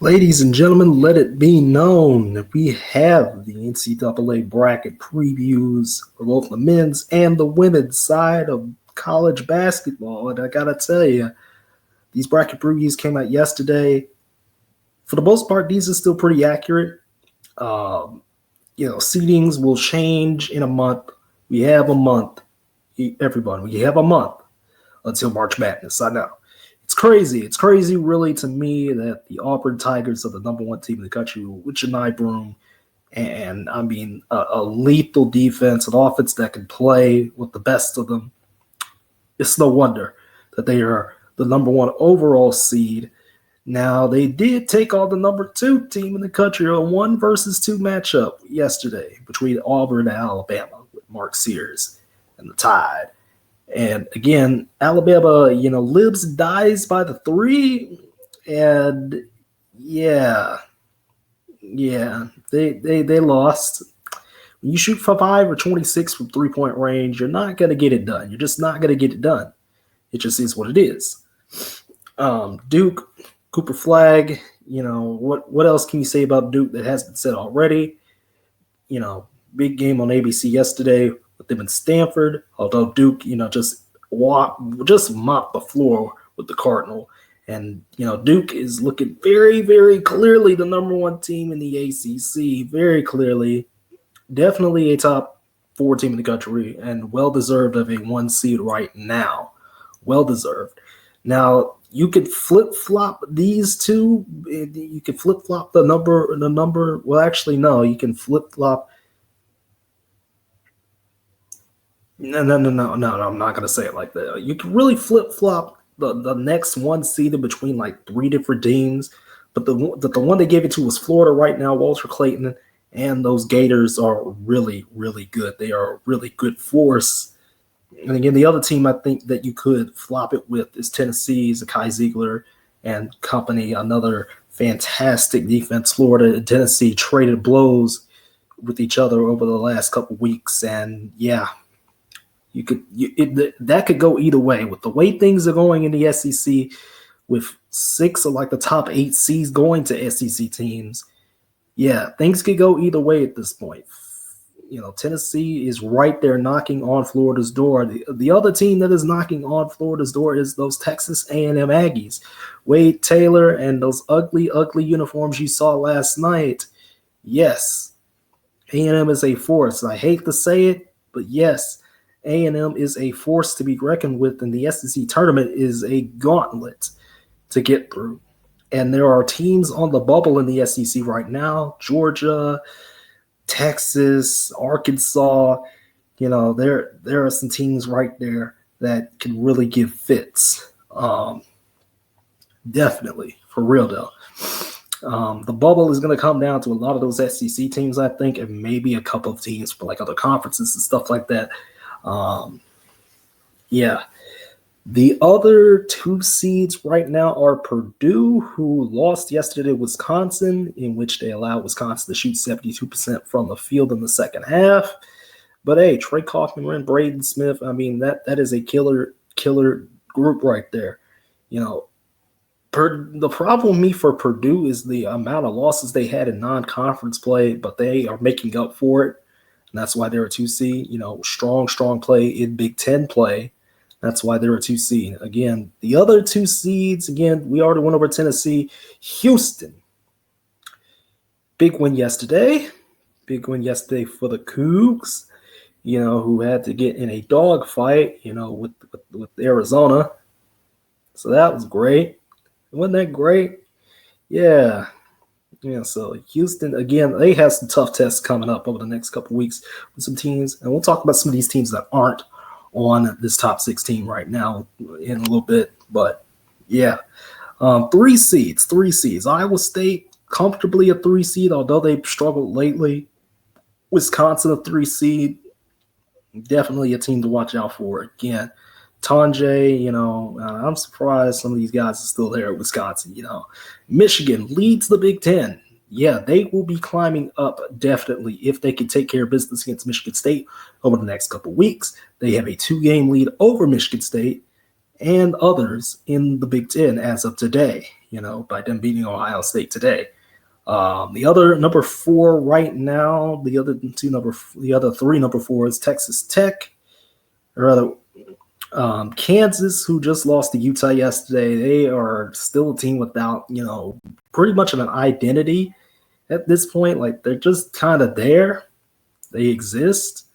Ladies and gentlemen, let it be known that we have the NCAA bracket previews for both the men's and the women's side of college basketball. And I gotta tell you, these bracket previews came out yesterday. For the most part, these are still pretty accurate. Seedings will change in a month. We have a month, everyone. We have a month until March Madness. I know. It's crazy. It's crazy, really, to me that the Auburn Tigers are the number one team in the country with Janai Broome. And I mean, a lethal defense, an offense that can play with the best of them. It's no wonder that they are the number one overall seed. Now, they did take on the number two team in the country, a 1-2 matchup yesterday between Auburn and Alabama with Mark Sears and the Tide. And again, Alabama, lives and dies by the three. And yeah, they lost. When you shoot for 5 or 26 from 3-point range, you're not going to get it done. You're just not going to get it done. It just is what it is. Duke, Cooper Flag, what else can you say about Duke that has been said already? Big game on ABC yesterday with them in Stanford, although Duke, just mopped the floor with the Cardinal. And, Duke is looking very, very clearly the number one team in the ACC, very clearly. Definitely a top 4 team in the country and well-deserved of a 1 seed right now. Well-deserved. Now, you could flip-flop these two. You could flip-flop the number. Well, actually, no. You can flip-flop. No. I'm not going to say it like that. You can really flip-flop the next 1 seed in between like 3 different teams. But the one they gave it to was Florida right now, Walter Clayton. And those Gators are really, really good. They are a really good force. And again, the other team I think that you could flop it with is Tennessee's Kai Ziegler and company, another fantastic defense. Florida and Tennessee traded blows with each other over the last couple weeks. And yeah, that could go either way. With the way things are going in the SEC, with 6 of like the top 8 seeds going to SEC teams, yeah, things could go either way at this point. Tennessee is right there knocking on Florida's door. The other team that is knocking on Florida's door is those Texas A&M Aggies. Wade Taylor and those ugly, ugly uniforms you saw last night. Yes, A&M is a force. I hate to say it, but yes, A&M is a force to be reckoned with, and the SEC tournament is a gauntlet to get through. And there are teams on the bubble in the SEC right now, Georgia, Texas, Arkansas. There are some teams right there that can really give fits. Definitely, for real though. The bubble is going to come down to a lot of those SEC teams, I think, and maybe a couple of teams for like other conferences and stuff like that. Yeah. The other 2 seeds right now are Purdue, who lost yesterday to Wisconsin, in which they allowed Wisconsin to shoot 72% from the field in the second half. But hey, Trey Kaufman, Braden Smith, I mean, that is a killer group right there. The problem with me for Purdue is the amount of losses they had in non-conference play, but they are making up for it. And that's why they're a 2 seed, strong play in Big Ten play. That's why they're a 2 seed. Again, the other 2 seeds, we already went over Tennessee. Houston. Big win yesterday for the Cougs, who had to get in a dogfight, with Arizona. So that was great. Wasn't that great? Yeah. Yeah, so Houston, again, they have some tough tests coming up over the next couple weeks with some teams. And we'll talk about some of these teams that aren't on this top 6 team right now in a little bit. But yeah, 3 seeds. Iowa State comfortably a 3 seed, although they've struggled lately. Wisconsin a 3 seed, definitely a team to watch out for. Again, Tonje, I'm surprised some of these guys are still there at Wisconsin. Michigan leads the Big Ten. Yeah, they will be climbing up definitely if they can take care of business against Michigan State over the next couple weeks. They have a 2-game lead over Michigan State and others in the Big Ten as of today. by them beating Ohio State today. The other number 4 right now, the other 3 number 4s, Texas Tech, or rather Kansas, who just lost to Utah yesterday. They are still a team without, pretty much of an identity at this point. Like, they're just kind of there. They exist.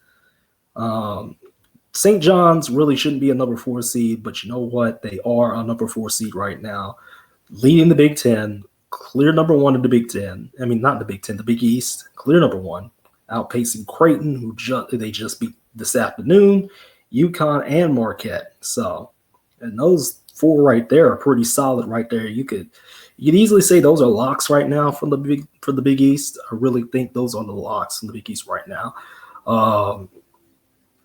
St. John's really shouldn't be a number 4 seed, but you know what? They are a number 4 seed right now, leading the Big Ten, clear number 1 in the Big Ten. I mean, not the Big Ten, the Big East, clear number 1, outpacing Creighton, who they just beat this afternoon, UConn, and Marquette. So, and those 4 right there are pretty solid right there. You could easily say those are locks right now for the Big East. I really think those are the locks in the Big East right now.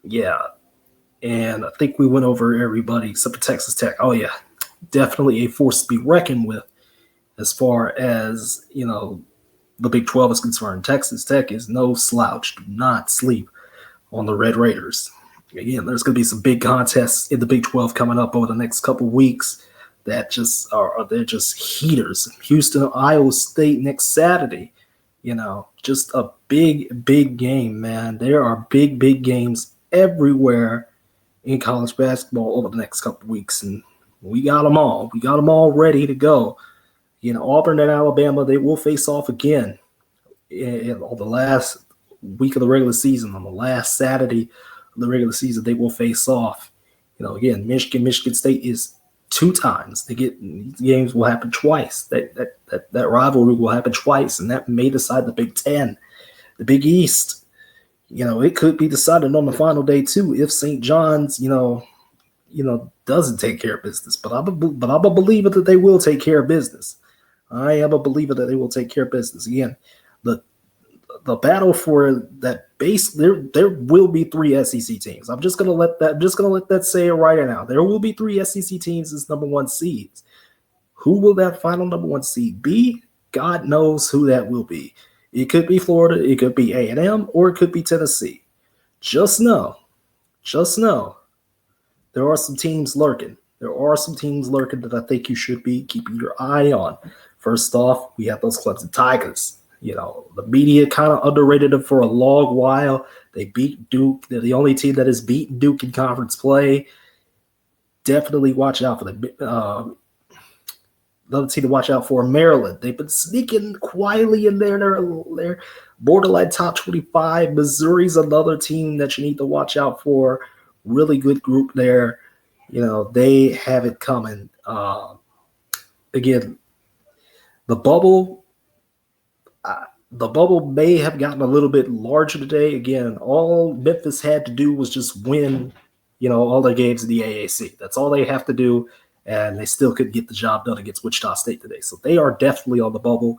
Yeah. And I think we went over everybody except for Texas Tech. Oh, yeah, definitely a force to be reckoned with as far as, the Big 12 is concerned. Texas Tech is no slouch. Do not sleep on the Red Raiders. Again, there's going to be some big contests in the Big 12 coming up over the next couple weeks that they're just heaters. Houston, Iowa State next Saturday. Just a big, big game, man. There are big, big games everywhere in college basketball over the next couple weeks, and we got them all. We got them all ready to go. Auburn and Alabama, they will face off again on the last week of the regular season. On the last Saturday of the regular season, they will face off. Again, Michigan State is 2 times. These games will happen twice. That rivalry will happen twice, and that may decide the Big Ten, the Big East. It could be decided on the final day too if St. John's, doesn't take care of business. But I'm a believer that they will take care of business. I am a believer that they will take care of business. Again, the battle for that base, there will be 3 SEC teams. I'm just gonna let that say it right now. There will be 3 SEC teams as number 1 seeds. Who will that final number 1 seed be? God knows who that will be. It could be Florida, it could be A&M, or it could be Tennessee. Just know, there are some teams lurking. There are some teams lurking that I think you should be keeping your eye on. First off, we have those Clemson Tigers. The media kind of underrated them for a long while. They beat Duke. They're the only team that has beaten Duke in conference play. Definitely watch out for them. Another team to watch out for, Maryland. They've been sneaking quietly in there. They're borderline top 25. Missouri's another team that you need to watch out for. Really good group there. They have it coming. Again, the bubble may have gotten a little bit larger today. Again, all Memphis had to do was just win, all their games in the AAC. That's all they have to do. And they still couldn't get the job done against Wichita State today. So they are definitely on the bubble.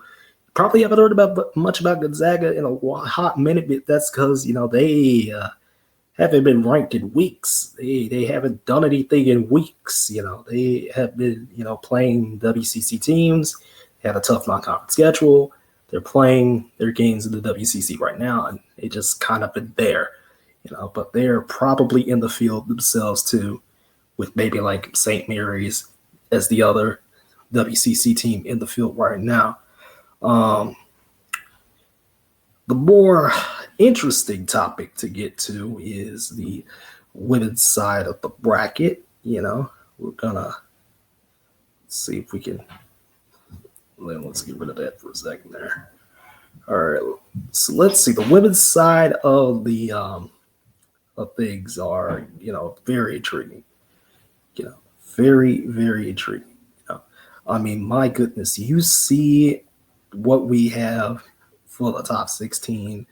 Probably haven't heard much about Gonzaga in a hot minute, but that's because, they haven't been ranked in weeks. They haven't done anything in weeks. They have been, playing WCC teams. They had a tough non-conference schedule. They're playing their games in the WCC right now, and they just kind of been there, but they're probably in the field themselves too, with maybe like St. Mary's as the other WCC team in the field right now. The more interesting topic to get to is the women's side of the bracket. We're gonna see if we can. Let's get rid of that for a second there. All right, so let's see. The women's side of the of things are very intriguing. Very, very intriguing. I mean, my goodness, you see what we have for the top 16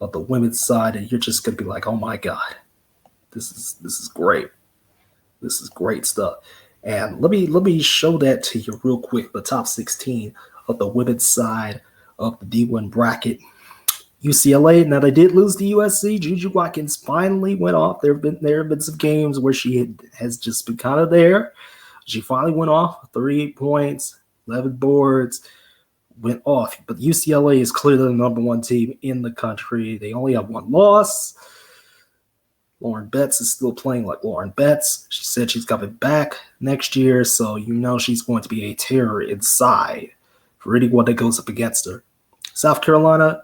of the women's side, and you're just gonna be like, oh my God, this is great. This is great stuff. And let me show that to you real quick. The top 16 of the women's side of the D1 bracket. UCLA. Now they did lose to USC. Juju Watkins finally went off. There have been some games where she has just been kind of there. She finally went off. 38 points, 11 boards, went off. But UCLA is clearly the number 1 team in the country. They only have 1 loss. Lauren Betts is still playing like Lauren Betts. She said she's coming back next year, so she's going to be a terror inside for anyone that goes up against her. South Carolina,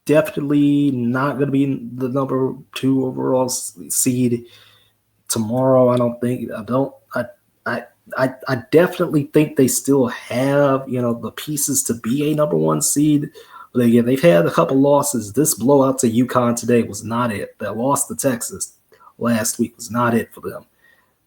definitely not going to be the number 2 overall seed tomorrow. I definitely think they still have, the pieces to be a number 1 seed. But again, they've had a couple losses. This blowout to UConn today was not it. That loss to Texas last week was not it for them.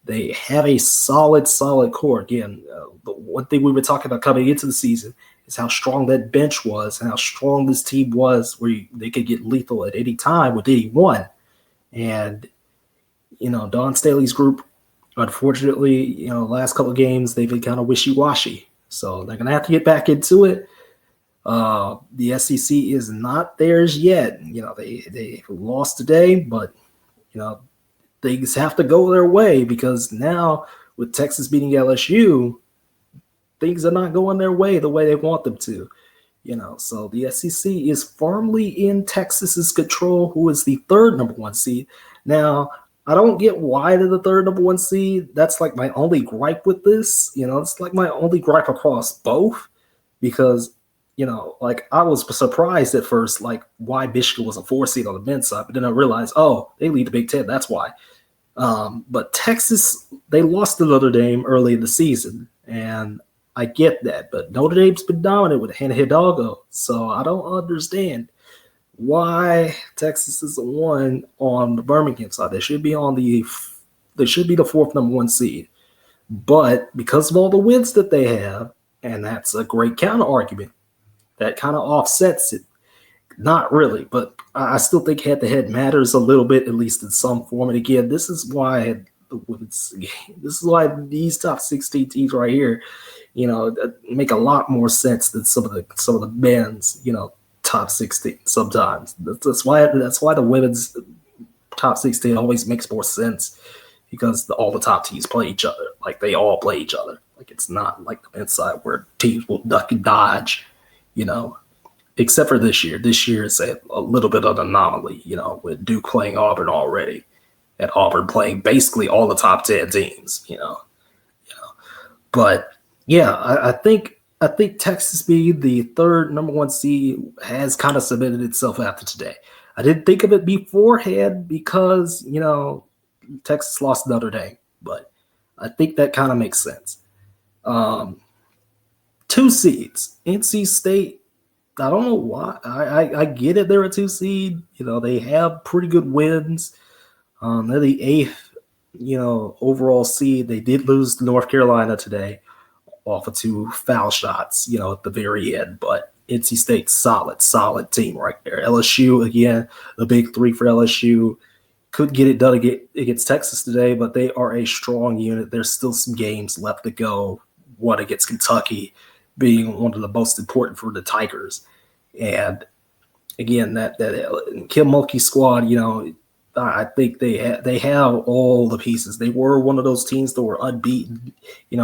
They have a solid core. Again, the one thing we were talking about coming into the season is how strong that bench was and how strong this team was, where they could get lethal at any time with anyone. And, Don Staley's group, unfortunately, last couple of games, they've been kind of wishy-washy. So they're going to have to get back into it. The SEC is not theirs yet. They lost today, but, things have to go their way, because now with Texas beating LSU, things are not going their way the way they want them to. So the SEC is firmly in Texas's control, who is the 3rd number 1 seed. Now, I don't get why they're the 3rd number 1 seed. That's like my only gripe with this. It's like my only gripe across both, because, I was surprised at first, why Michigan was a 4 seed on the men's side, but then I realized, they lead the Big Ten. That's why. But Texas, they lost to Notre Dame early in the season, and I get that. But Notre Dame's been dominant with Hannah Hidalgo, so I don't understand why Texas is the 1 on the Birmingham side. They should be the 4th number 1 seed. But because of all the wins that they have, and that's a great counter argument, that kind of offsets it. Not really, but I still think head-to-head matters a little bit, at least in some form. And again, this is why these top 16 teams right here, make a lot more sense than some of the men's, top 16 sometimes. That's why the women's top 16 always makes more sense, because all the top teams play each other. Like, they all play each other. Like, it's not like the men's side where teams will duck and dodge, except for this year. This year is a little bit of an anomaly, with Duke playing Auburn already, and Auburn playing basically all the top 10 teams, But yeah, I think Texas being the 3rd number 1 seed has kind of cemented itself after today. I didn't think of it beforehand because, Texas lost Notre Dame, but I think that kind of makes sense. 2 seeds, NC State. I don't know why. I get it. They're a 2 seed. They have pretty good wins. They're the 8th, overall seed. They did lose to North Carolina today off of 2 foul shots, at the very end. But NC State, solid team right there. LSU, again, the big 3 for LSU. Could get it done against Texas today, but they are a strong unit. There's still some games left to go. One against Kentucky being one of the most important for the Tigers. And again, that Kim Mulkey squad, I think they have all the pieces. They were one of those teams that were unbeaten,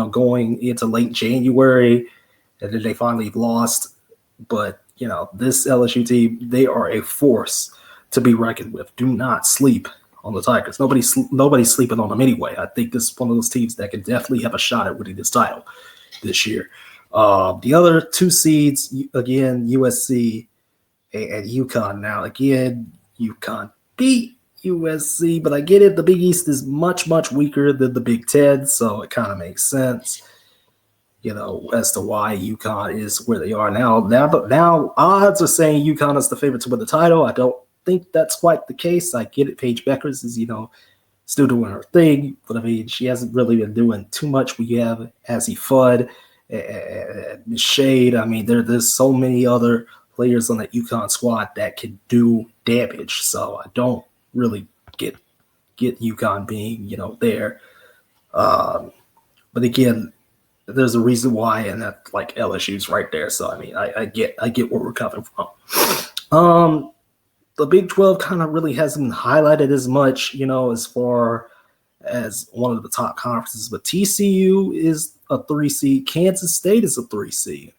going into late January, and then they finally lost. But, this LSU team, they are a force to be reckoned with. Do not sleep on the Tigers. Nobody's sleeping on them anyway. I think this is one of those teams that can definitely have a shot at winning this title this year. The other 2 seeds, again, USC and UConn. Now, again, UConn beat USC, but I get it. The Big East is much, much weaker than the Big Ten, so it kind of makes sense, as to why UConn is where they are now. Now, odds are saying UConn is the favorite to win the title. I don't think that's quite the case. I get it. Paige Beckers is, still doing her thing, but I mean, she hasn't really been doing too much. We have Azzy Fudd, Miss Shade. I mean, there's so many other players on that UConn squad that can do damage. So I don't really get UConn being, there. But again, there's a reason why, and that LSU's right there. So I mean, I get where we're coming from. The Big 12 kind of really hasn't highlighted as much, as far as one of the top conferences, but TCU is a 3 seed. Kansas State is a 3 seed.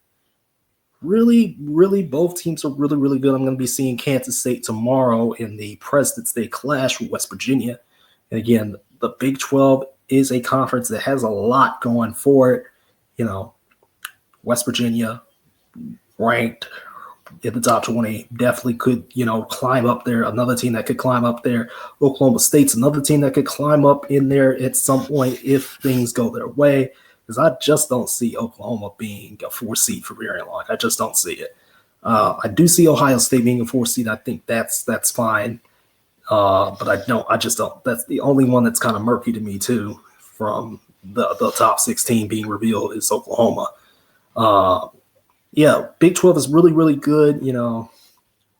really, really, both teams are really, really good. I'm going to be seeing Kansas State tomorrow in the President's Day clash with West Virginia. And again, the Big 12 is a conference that has a lot going for it. You know, West Virginia ranked in the top 20 definitely could, climb up there. Another team that could climb up there. Oklahoma State's another team that could climb up in there at some point if things go their way. Because I just don't see Oklahoma being a 4 seed for very long. I just don't see it. I do see Ohio State being a 4 seed. I think that's fine. But I just don't. That's the only one that's kind of murky to me too. From the top 16 being revealed is Oklahoma. Yeah, Big 12 is really, really good.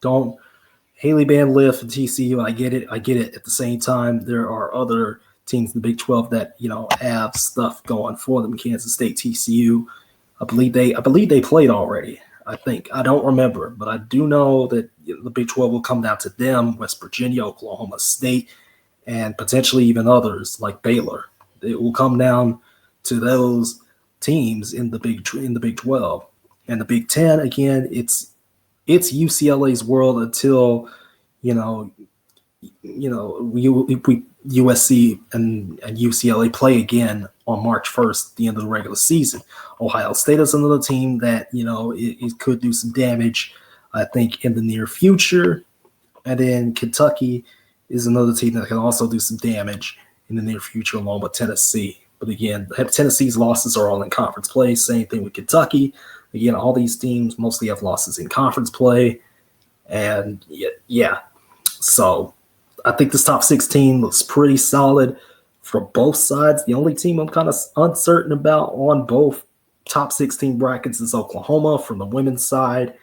Don't Haley Van Lift and TCU. I get it. At the same time, there are other teams in the Big 12 that have stuff going for them. Kansas State, TCU. I believe they played already. I don't remember, but I do know that the Big 12 will come down to them, West Virginia, Oklahoma State, and potentially even others like Baylor. It will come down to those teams in the Big 12. And the Big 10, again, it's UCLA's world until USC and UCLA play again on March 1st, the end of the regular season. Ohio State is another team that it could do some damage, I think, in the near future. And then Kentucky is another team that can also do some damage in the near future, along with Tennessee. But again, Tennessee's losses are all in conference play. Same thing with Kentucky. Again, all these teams mostly have losses in conference play. And yeah. So I think this top 16 looks pretty solid for both sides. The only team I'm kind of uncertain about on both top 16 brackets is Oklahoma from the women's side.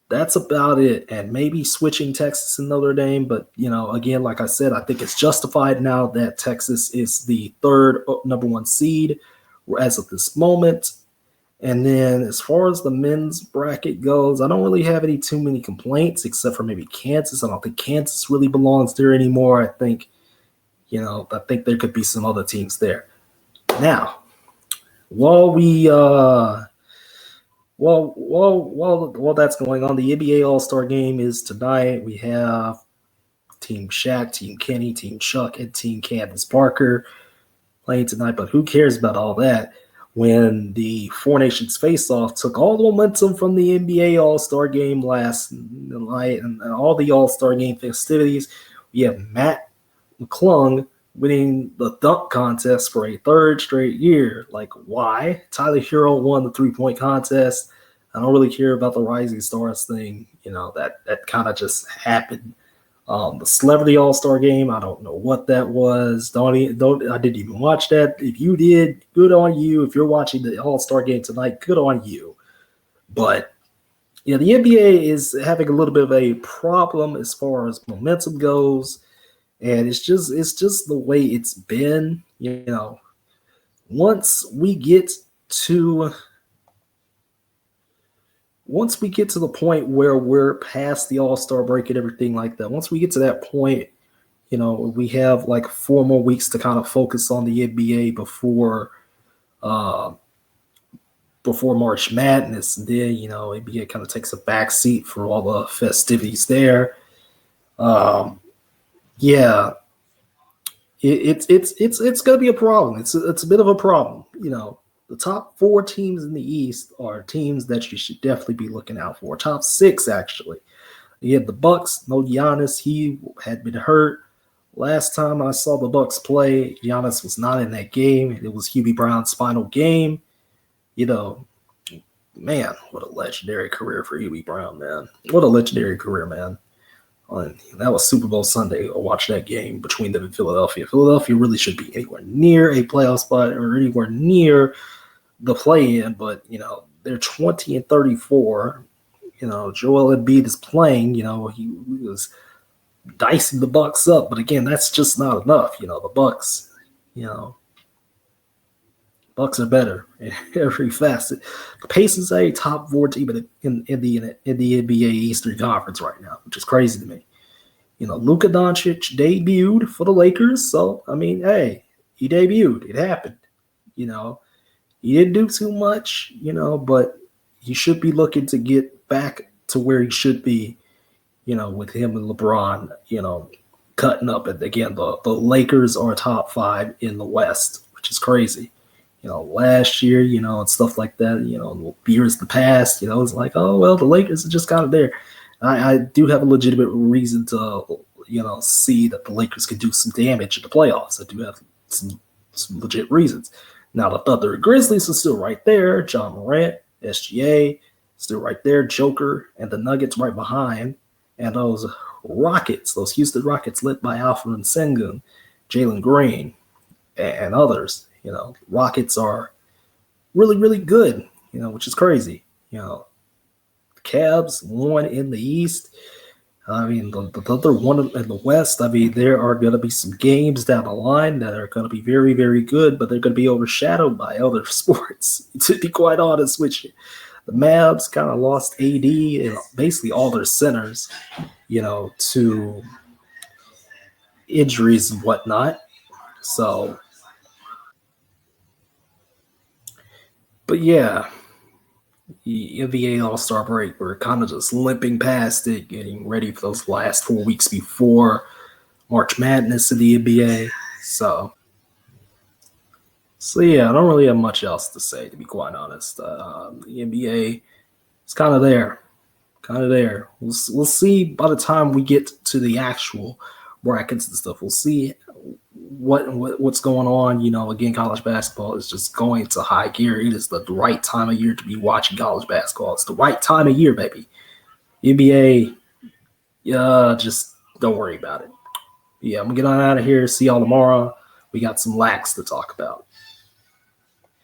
That's about it. And maybe switching Texas and Notre Dame. But, again, like I said, I think it's justified now that Texas is the third number 1 seed as of this moment. And then as far as the men's bracket goes, I don't really have too many complaints except for maybe Kansas. I don't think Kansas really belongs there anymore. I think there could be some other teams there. Now, while that's going on, the NBA All-Star Game is tonight. We have Team Shaq, Team Kenny, Team Chuck, and Team Candace Parker playing tonight. But who cares about all that when the Four Nations Faceoff took all the momentum from the NBA All-Star Game last night and all the All-Star Game festivities? We have Matt McClung winning the dunk contest for a third straight year. Like, why? Tyler Hero won the three-point contest. I don't really care about the Rising Stars thing. That kind of just happened. The Celebrity All-Star Game, I don't know what that was. I didn't even watch that. If you did, good on you. If you're watching the All-Star Game tonight, good on you. But the NBA is having a little bit of a problem as far as momentum goes. And it's just the way it's been. Once we get to the point where we're past the All-Star break and everything like that, once we get to that point, we have like 4 more weeks to kind of focus on the NBA before March Madness. And then, NBA kind of takes a back seat for all the festivities there. Yeah, it's going to be a problem. It's a bit of a problem. The top 4 teams in the East are teams that you should definitely be looking out for. Top 6, actually. You have the Bucks. No Giannis. He had been hurt. Last time I saw the Bucks play, Giannis was not in that game. It was Hubie Brown's final game. Man, what a legendary career for Hubie Brown, man. What a legendary career, man. That was Super Bowl Sunday. I watched that game between them and Philadelphia. Philadelphia really should be anywhere near a playoff spot or anywhere near the play-in, but they're 20-34. Joel Embiid is playing. He was dicing the Bucks up, but again, that's just not enough. The Bucks. Bucks are better in every facet. The Pacers are a top 4 team in the NBA Eastern Conference right now, which is crazy to me. Luka Doncic debuted for the Lakers, so hey, he debuted. It happened. He didn't do too much, but he should be looking to get back to where he should be, with him and LeBron, cutting up. And again, the Lakers are top 5 in the West, which is crazy. Last year, and stuff like that, years the past, it's like, oh, well, the Lakers are just kind of there. I do have a legitimate reason to, see that the Lakers can do some damage in the playoffs. I do have some legit reasons. Now, the Thunder and Grizzlies are still right there. John Morant, SGA, still right there. Joker and the Nuggets right behind. And those Rockets, those Houston Rockets led by Alfred Sengun, Jalen Green, and others. Rockets are really, really good, which is crazy. Cavs won in the East. I mean, the other one in the West. I mean, there are going to be some games down the line that are going to be very, very good, but they're going to be overshadowed by other sports, to be quite honest with you. The Mavs kind of lost AD and basically all their centers, to injuries and whatnot. So, but yeah, the NBA All-Star break, we're kind of just limping past it, getting ready for those last 4 weeks before March Madness in the NBA. So yeah, I don't really have much else to say, to be quite honest. The NBA is kind of there. We'll see by the time we get to the actual brackets and stuff. We'll see what's going on. Again, college basketball is just going to high gear. It is the right time of year to be watching college basketball. It's the right time of year, baby. NBA, just don't worry about it. Yeah, I'm gonna get on out of here. See y'all tomorrow. We got some lax to talk about.